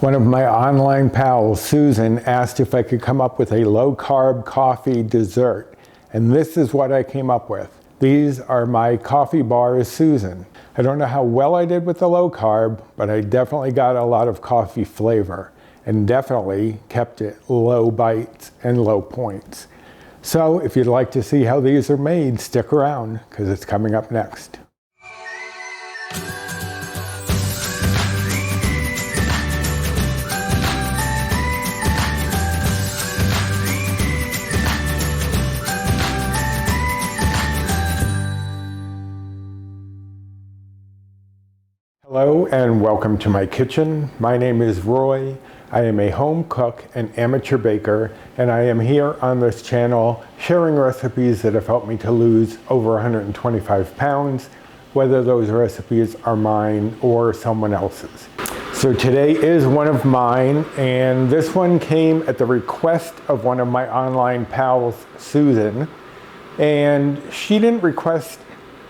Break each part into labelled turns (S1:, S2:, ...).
S1: One of my online pals, Susan, asked if I could come up with a low-carb coffee dessert, and this is what I came up with. These are my coffee bars, Susan. I don't know how well I did with the low-carb, but I definitely got a lot of coffee flavor, and definitely kept it low bites and low points. So if you'd like to see how these are made, stick around, because it's coming up next. Hello and welcome to my kitchen. My name is Roy. I am a home cook and amateur baker, and I am here on this channel sharing recipes that have helped me to lose over 125 pounds, whether those recipes are mine or someone else's. So today is one of mine, and this one came at the request of one of my online pals, Susan, and she didn't request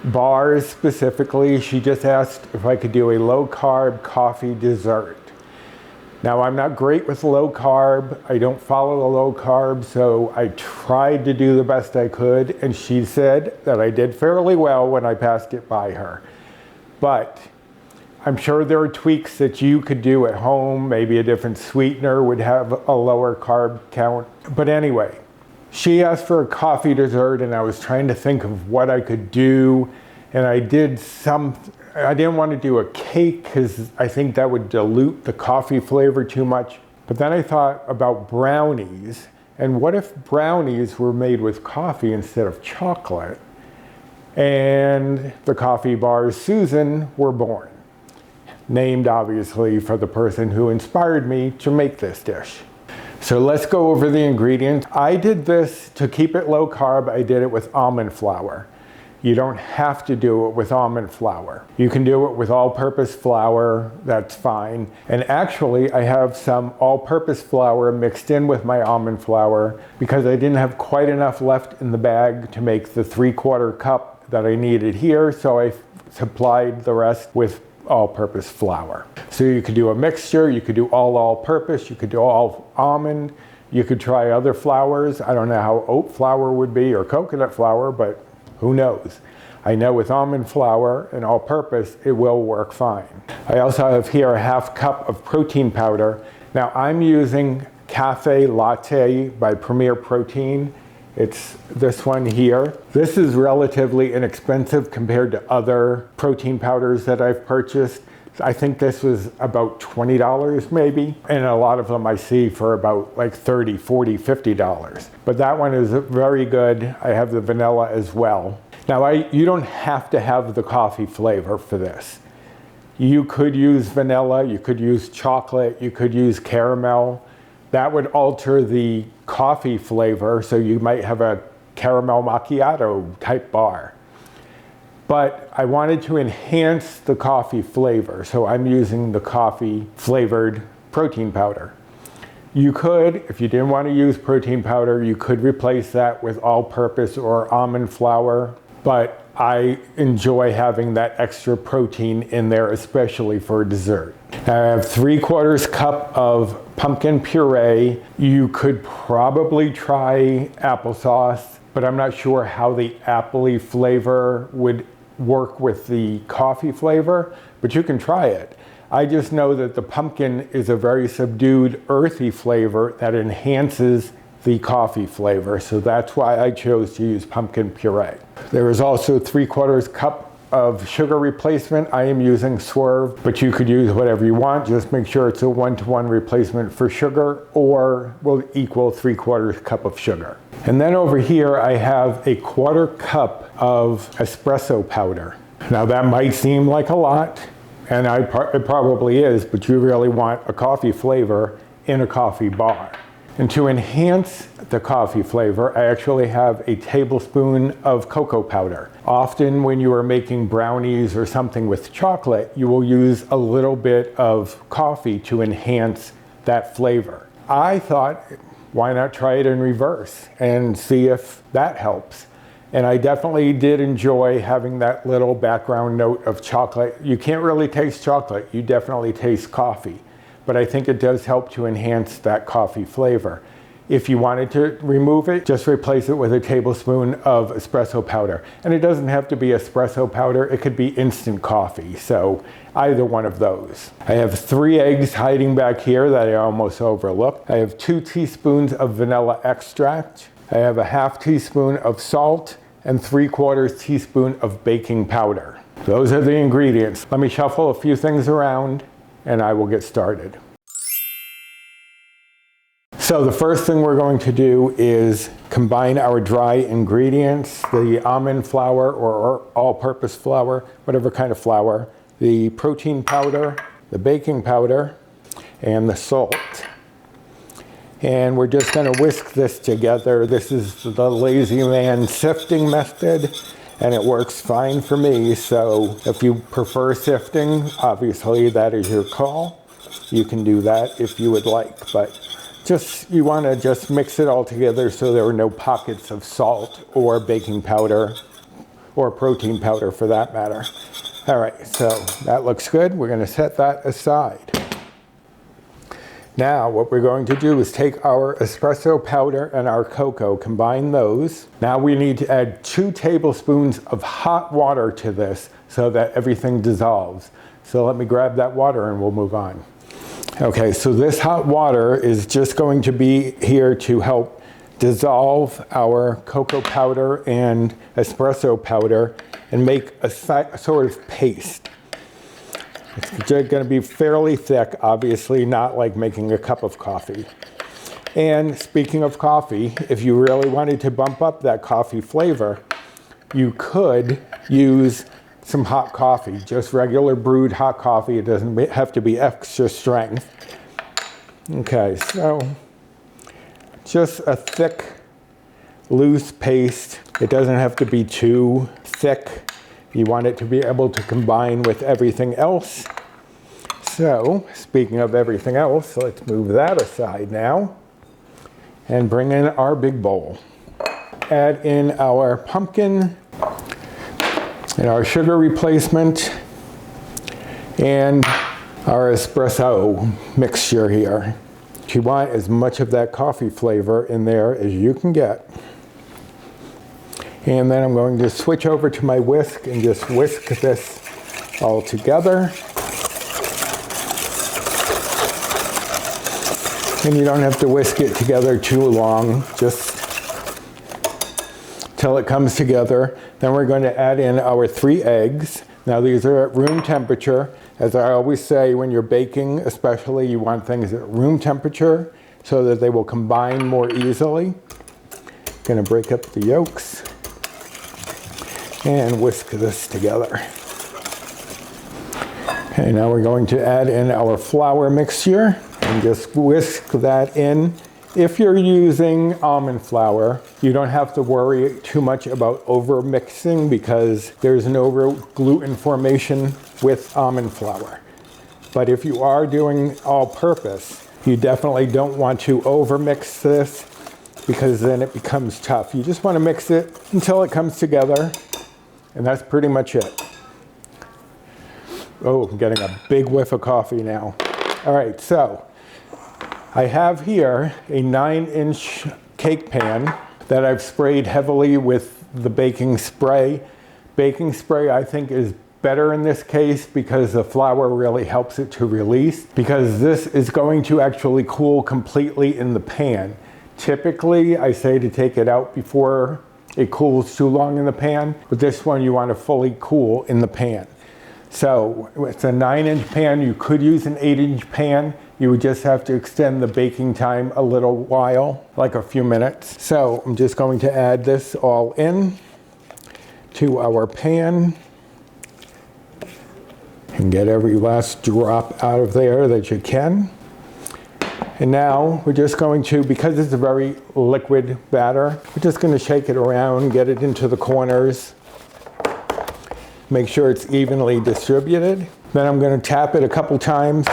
S1: bars specifically. She just asked if I could do a low-carb coffee dessert. Now, I'm not great with low carb. I don't follow the low carb, so I tried to do the best I could, and she said that I did fairly well when I passed it by her. But I'm sure there are tweaks that you could do at home. Maybe a different sweetener would have a lower carb count. But anyway, she asked for a coffee dessert, and I was trying to think of what I could do, and I didn't want to do a cake because I think that would dilute the coffee flavor too much. But then I thought about brownies, and what if brownies were made with coffee instead of chocolate? And the coffee bars Susan were born, named obviously for the person who inspired me to make this dish. So let's go over the ingredients. I did this to keep it low carb. I did it with almond flour. You don't have to do it with almond flour. You can do it with all-purpose flour, that's fine. And actually, I have some all-purpose flour mixed in with my almond flour because I didn't have quite enough left in the bag to make the 3/4 cup that I needed here, so I supplied the rest with all-purpose flour. So you could do a mixture, you could do all-purpose, you could do all almond, you could try other flours. I don't know how oat flour would be or coconut flour, but who knows? I know with almond flour and all-purpose, it will work fine. I also have here a 1/2 cup of protein powder. Now I'm using Cafe Latte by Premier Protein. It's this one here. This is relatively inexpensive compared to other protein powders that I've purchased. I think this was about $20 maybe, and a lot of them I see for about like $30, $40, $50. But that one is very good. I have the vanilla as well. Now you don't have to have the coffee flavor for this. You could use vanilla, you could use chocolate, you could use caramel. That would alter the coffee flavor, so you might have a caramel macchiato type bar. But I wanted to enhance the coffee flavor, so I'm using the coffee flavored protein powder. You could, if you didn't want to use protein powder, you could replace that with all-purpose or almond flour, but I enjoy having that extra protein in there, especially for dessert. I have 3/4 cup of pumpkin puree. You could probably try applesauce, but I'm not sure how the appley flavor would work with the coffee flavor, but you can try it. I just know that the pumpkin is a very subdued, earthy flavor that enhances the coffee flavor, so that's why I chose to use pumpkin puree. There is also 3/4 cup of sugar replacement. I am using Swerve, but you could use whatever you want. Just make sure it's a 1-to-1 replacement for sugar, or will equal 3/4 cup of sugar. And then over here I have a 1/4 cup of espresso powder. Now that might seem like a lot, and it probably is, but you really want a coffee flavor in a coffee bar. And to enhance the coffee flavor, I actually have a tablespoon of cocoa powder. Often when you are making brownies or something with chocolate, you will use a little bit of coffee to enhance that flavor. I thought, why not try it in reverse and see if that helps? And I definitely did enjoy having that little background note of chocolate. You can't really taste chocolate, you definitely taste coffee. but I think it does help to enhance that coffee flavor. If you wanted to remove it, just replace it with a tablespoon of espresso powder. And it doesn't have to be espresso powder, it could be instant coffee, so either one of those. I have 3 eggs hiding back here that I almost overlooked. I have 2 teaspoons of vanilla extract. I have a half teaspoon of salt and 3/4 teaspoon of baking powder. Those are the ingredients. Let me shuffle a few things around and I will get started. So the first thing we're going to do is combine our dry ingredients, the almond flour or all-purpose flour, whatever kind of flour, the protein powder, the baking powder, and the salt. And we're just going to whisk this together. This is the lazy man sifting method, and it works fine for me. So if you prefer sifting, obviously that is your call. You can do that if you would like, but you want to just mix it all together so there are no pockets of salt or baking powder or protein powder for that matter. All right, so that looks good. We're going to set that aside. Now what we're going to do is take our espresso powder and our cocoa, combine those. Now we need to add 2 tablespoons of hot water to this so that everything dissolves. So let me grab that water and we'll move on. Okay, so this hot water is just going to be here to help dissolve our cocoa powder and espresso powder and make a sort of paste. It's going to be fairly thick, obviously not like making a cup of coffee. And speaking of coffee, if you really wanted to bump up that coffee flavor, you could use some hot coffee, just regular brewed hot coffee. It doesn't have to be extra strength. Okay, so just a thick, loose paste. It doesn't have to be too thick. You want it to be able to combine with everything else. So, speaking of everything else, let's move that aside now and bring in our big bowl. Add in our pumpkin and our sugar replacement and our espresso mixture here. You want as much of that coffee flavor in there as you can get. And then I'm going to switch over to my whisk and just whisk this all together. And you don't have to whisk it together too long, just till it comes together. Then we're going to add in our 3 eggs. Now these are at room temperature. As I always say, when you're baking especially, you want things at room temperature so that they will combine more easily. Going to break up the yolks and whisk this together. Okay, now we're going to add in our flour mixture and just whisk that in. If you're using almond flour, you don't have to worry too much about over mixing because there's no real gluten formation with almond flour. But if you are doing all purpose, you definitely don't want to over mix this because then it becomes tough. You just want to mix it until it comes together, and that's pretty much it. Oh, I'm getting a big whiff of coffee now. All right, so I have here a 9-inch cake pan that I've sprayed heavily with the baking spray. Baking spray, I think, is better in this case because the flour really helps it to release, because this is going to actually cool completely in the pan. Typically, I say to take it out before it cools too long in the pan, but this one you want to fully cool in the pan. So it's a 9-inch pan. You could use an 8-inch pan. You would just have to extend the baking time a little while, like a few minutes. So I'm just going to add this all in to our pan and get every last drop out of there that you can. And now we're just going to, because it's a very liquid batter, we're just going to shake it around, get it into the corners, make sure it's evenly distributed. Then I'm going to tap it a couple times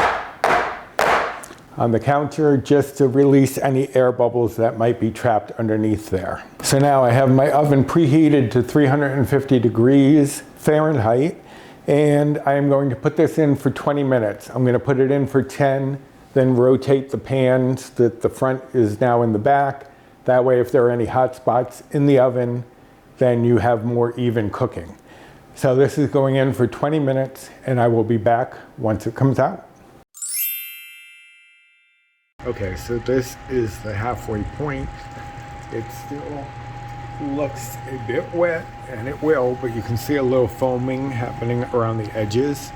S1: on the counter just to release any air bubbles that might be trapped underneath there. So now I have my oven preheated to 350 degrees Fahrenheit, and I am going to put this in for 20 minutes. I'm going to put it in for 10 then rotate the pan so that the front is now in the back. That way, if there are any hot spots in the oven, then you have more even cooking. So this is going in for 20 minutes, and I will be back once it comes out. Okay, so this is the halfway point. It still looks a bit wet, and it will, but you can see a little foaming happening around the edges.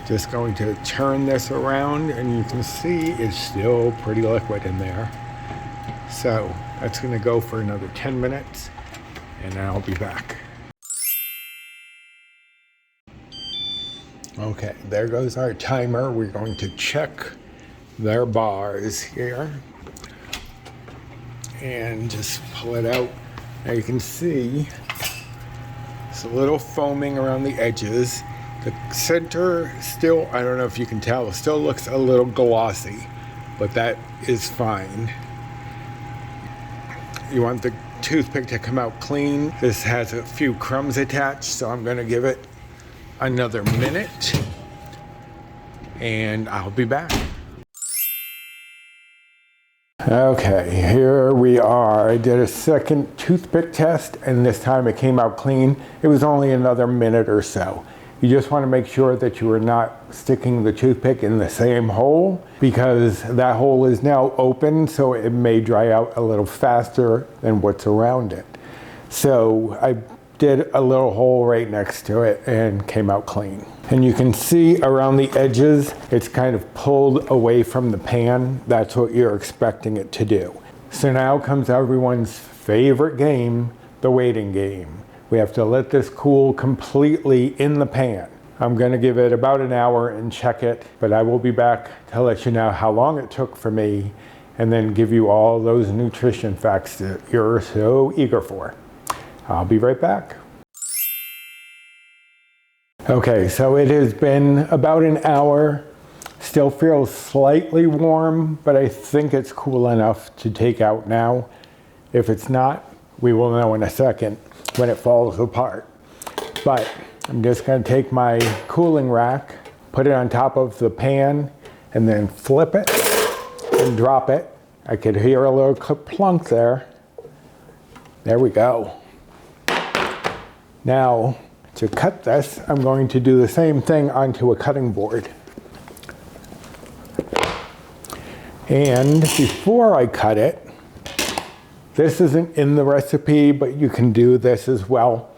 S1: Just going to turn this around, and you can see it's still pretty liquid in there. So that's going to go for another 10 minutes, and then I'll be back. Okay, there goes our timer. We're going to check their bars here and just pull it out. Now you can see it's a little foaming around the edges. The center still, I don't know if you can tell, it still looks a little glossy, but that is fine. You want the toothpick to come out clean. This has a few crumbs attached, so I'm going to give it another minute, and I'll be back. Okay, here we are. I did a second toothpick test, and this time it came out clean. It was only another minute or so. You just want to make sure that you are not sticking the toothpick in the same hole, because that hole is now open, so it may dry out a little faster than what's around it. So I did a little hole right next to it and came out clean. And you can see around the edges, it's kind of pulled away from the pan. That's what you're expecting it to do. So now comes everyone's favorite game, the waiting game. We have to let this cool completely in the pan. I'm going to give it about an hour and check it, but I will be back to let you know how long it took for me, and then give you all those nutrition facts that you're so eager for. I'll be right back. Okay, so it has been about an hour. Still feels slightly warm, but I think it's cool enough to take out now. If it's not, we will know in a second when it falls apart. But I'm just going to take my cooling rack, put it on top of the pan, and then flip it and drop it. I could hear a little plunk there. There we go. Now, to cut this, I'm going to do the same thing onto a cutting board. And before I cut it, this isn't in the recipe, but you can do this as well.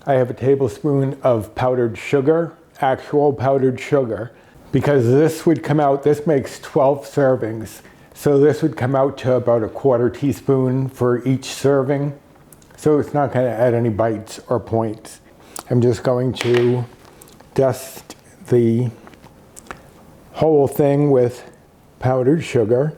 S1: I have a tablespoon of powdered sugar, actual powdered sugar, because this would come out, this makes 12 servings. So this would come out to about a quarter teaspoon for each serving. So it's not going to add any bites or points. I'm just going to dust the whole thing with powdered sugar.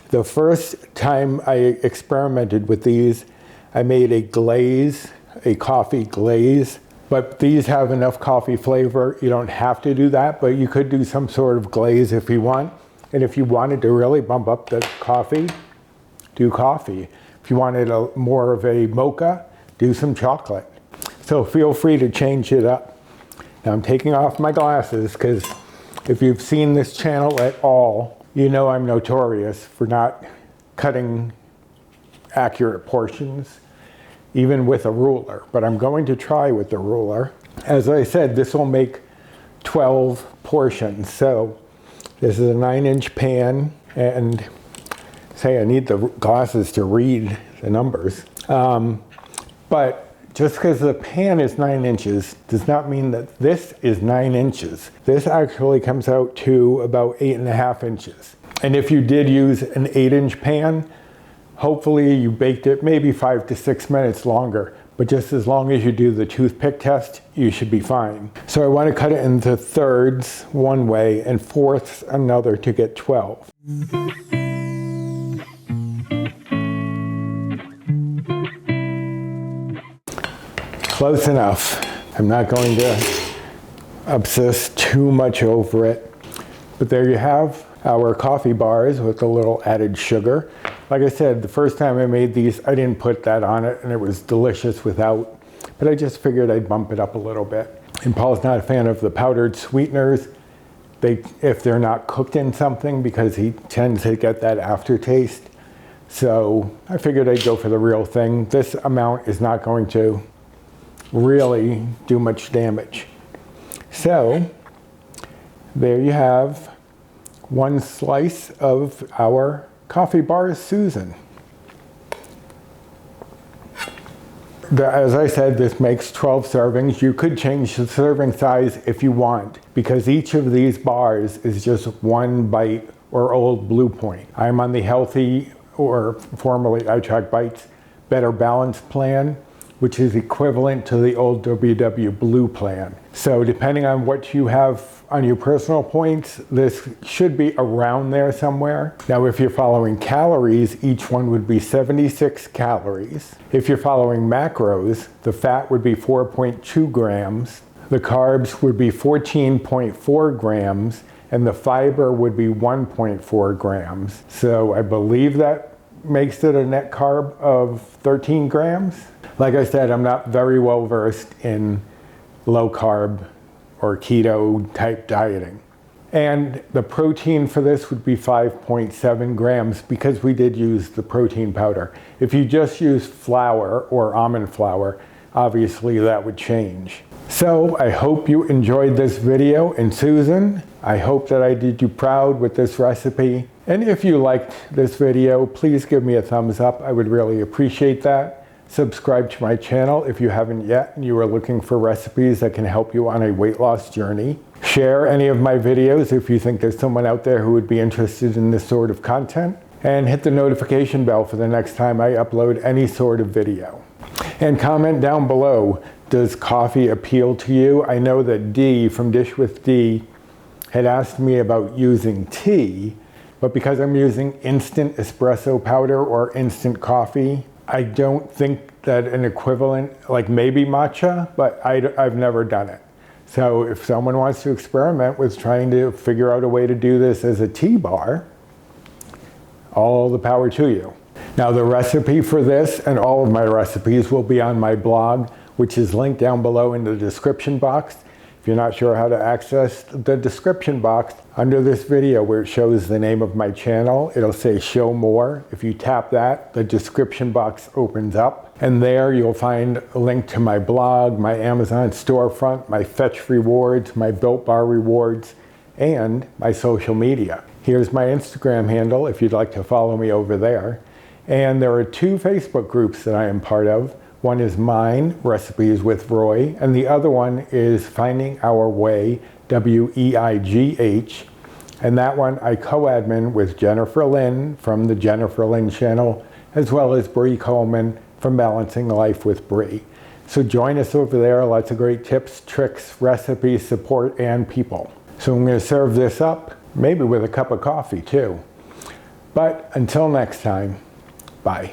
S1: The first time I experimented with these, I made a glaze, a coffee glaze, but these have enough coffee flavor. You don't have to do that, but you could do some sort of glaze if you want. And if you wanted to really bump up the coffee, do coffee. If you wanted more of a mocha, do some chocolate. So feel free to change it up. Now I'm taking off my glasses, because if you've seen this channel at all, you know I'm notorious for not cutting accurate portions, even with a ruler. But I'm going to try with the ruler. As I said, this will make 12 portions. So this is a 9-inch pan, and say I need the glasses to read the numbers. But just because the pan is 9 inches does not mean that this is 9 inches. This actually comes out to about 8.5 inches. And if you did use an 8-inch pan, hopefully you baked it maybe 5 to 6 minutes longer. But just as long as you do the toothpick test, you should be fine. So I want to cut it into thirds one way and fourths another to get 12. Close enough. I'm not going to obsess too much over it. But there you have our coffee bars with a little added sugar. Like I said, the first time I made these, I didn't put that on it, and it was delicious without. But I just figured I'd bump it up a little bit. And Paul's not a fan of the powdered sweeteners. if they're not cooked in something, because he tends to get that aftertaste. So I figured I'd go for the real thing. This amount is not going to really do much damage. So there you have one slice of our coffee bar Susan. As I said, this makes 12 servings. You could change the serving size if you want, because each of these bars is just one bite or Old Blue Point. I'm on the Healthi, or formerly I Track Bites, Better Balance plan, which is equivalent to the old WW Blue plan. So depending on what you have on your personal points, this should be around there somewhere. Now, if you're following calories, each one would be 76 calories. If you're following macros, the fat would be 4.2 grams, the carbs would be 14.4 grams, and the fiber would be 1.4 grams. So I believe that makes it a net carb of 13 grams. Like I said, I'm not very well versed in low carb or keto type dieting. And the protein for this would be 5.7 grams because we did use the protein powder. If you just use flour or almond flour, obviously that would change. So I hope you enjoyed this video. And Susan, I hope that I did you proud with this recipe. And if you liked this video, please give me a thumbs up. I would really appreciate that. Subscribe to my channel if you haven't yet and you are looking for recipes that can help you on a weight loss journey. Share any of my videos if you think there's someone out there who would be interested in this sort of content. And hit the notification bell for the next time I upload any sort of video. And comment down below, does coffee appeal to you? I know that Dee from Dish with Dee had asked me about using tea, but because I'm using instant espresso powder or instant coffee, I don't think that an equivalent, like maybe matcha, but I've never done it. So if someone wants to experiment with trying to figure out a way to do this as a tea bar, all the power to you. Now the recipe for this and all of my recipes will be on my blog, which is linked down below in the description box. If you're not sure how to access the description box, under this video where it shows the name of my channel, it'll say show more. If you tap that, the description box opens up, and there you'll find a link to my blog, my Amazon storefront, my Fetch rewards, my Built Bar rewards, and my social media. Here's my Instagram handle if you'd like to follow me over there. And there are 2 Facebook groups that I am part of. One is mine, Recipes with Roy, and the other one is Finding Our Way, WEIGH, and that one I co-admin with Jennifer Lynn from the Jennifer Lynn channel, as well as Bree Coleman from Balancing Life with Bree. So join us over there, lots of great tips, tricks, recipes, support, and people. So I'm going to serve this up, maybe with a cup of coffee too. But until next time, bye.